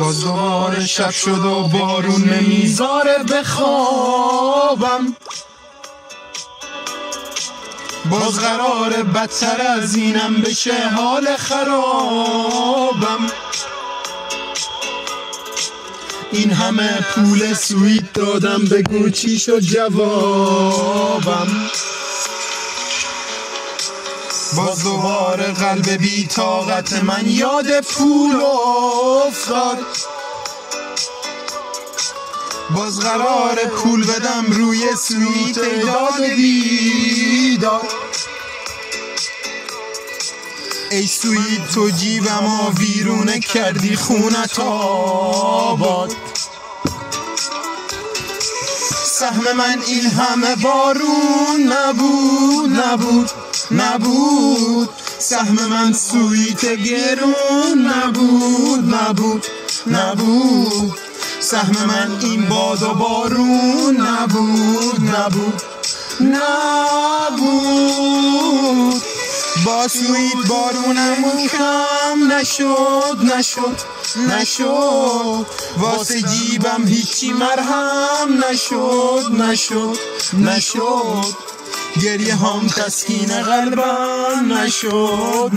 باز دوباره شب شد و بارون نمیذاره بخوابم، باز قراره بدتر از اینم بشه حال خرابم. این همه پول سویت دادم بگو چی شد جوابم، باز دوباره قلب بی طاقت من یاد پول افتاد، باز قراره پول بدم روی سویت داد بیدار. ای سویت تو جیبمو ویرونه کردی خونت آباد، سهم من این همه بارون نبود، سهم من سویت گرون نبود، سهم من این باد و بارون نبود. با سویت بارونم کم نشد، واسه جیبم هیچی مرهم نشد، گریه هم تسکین قلبم نشد.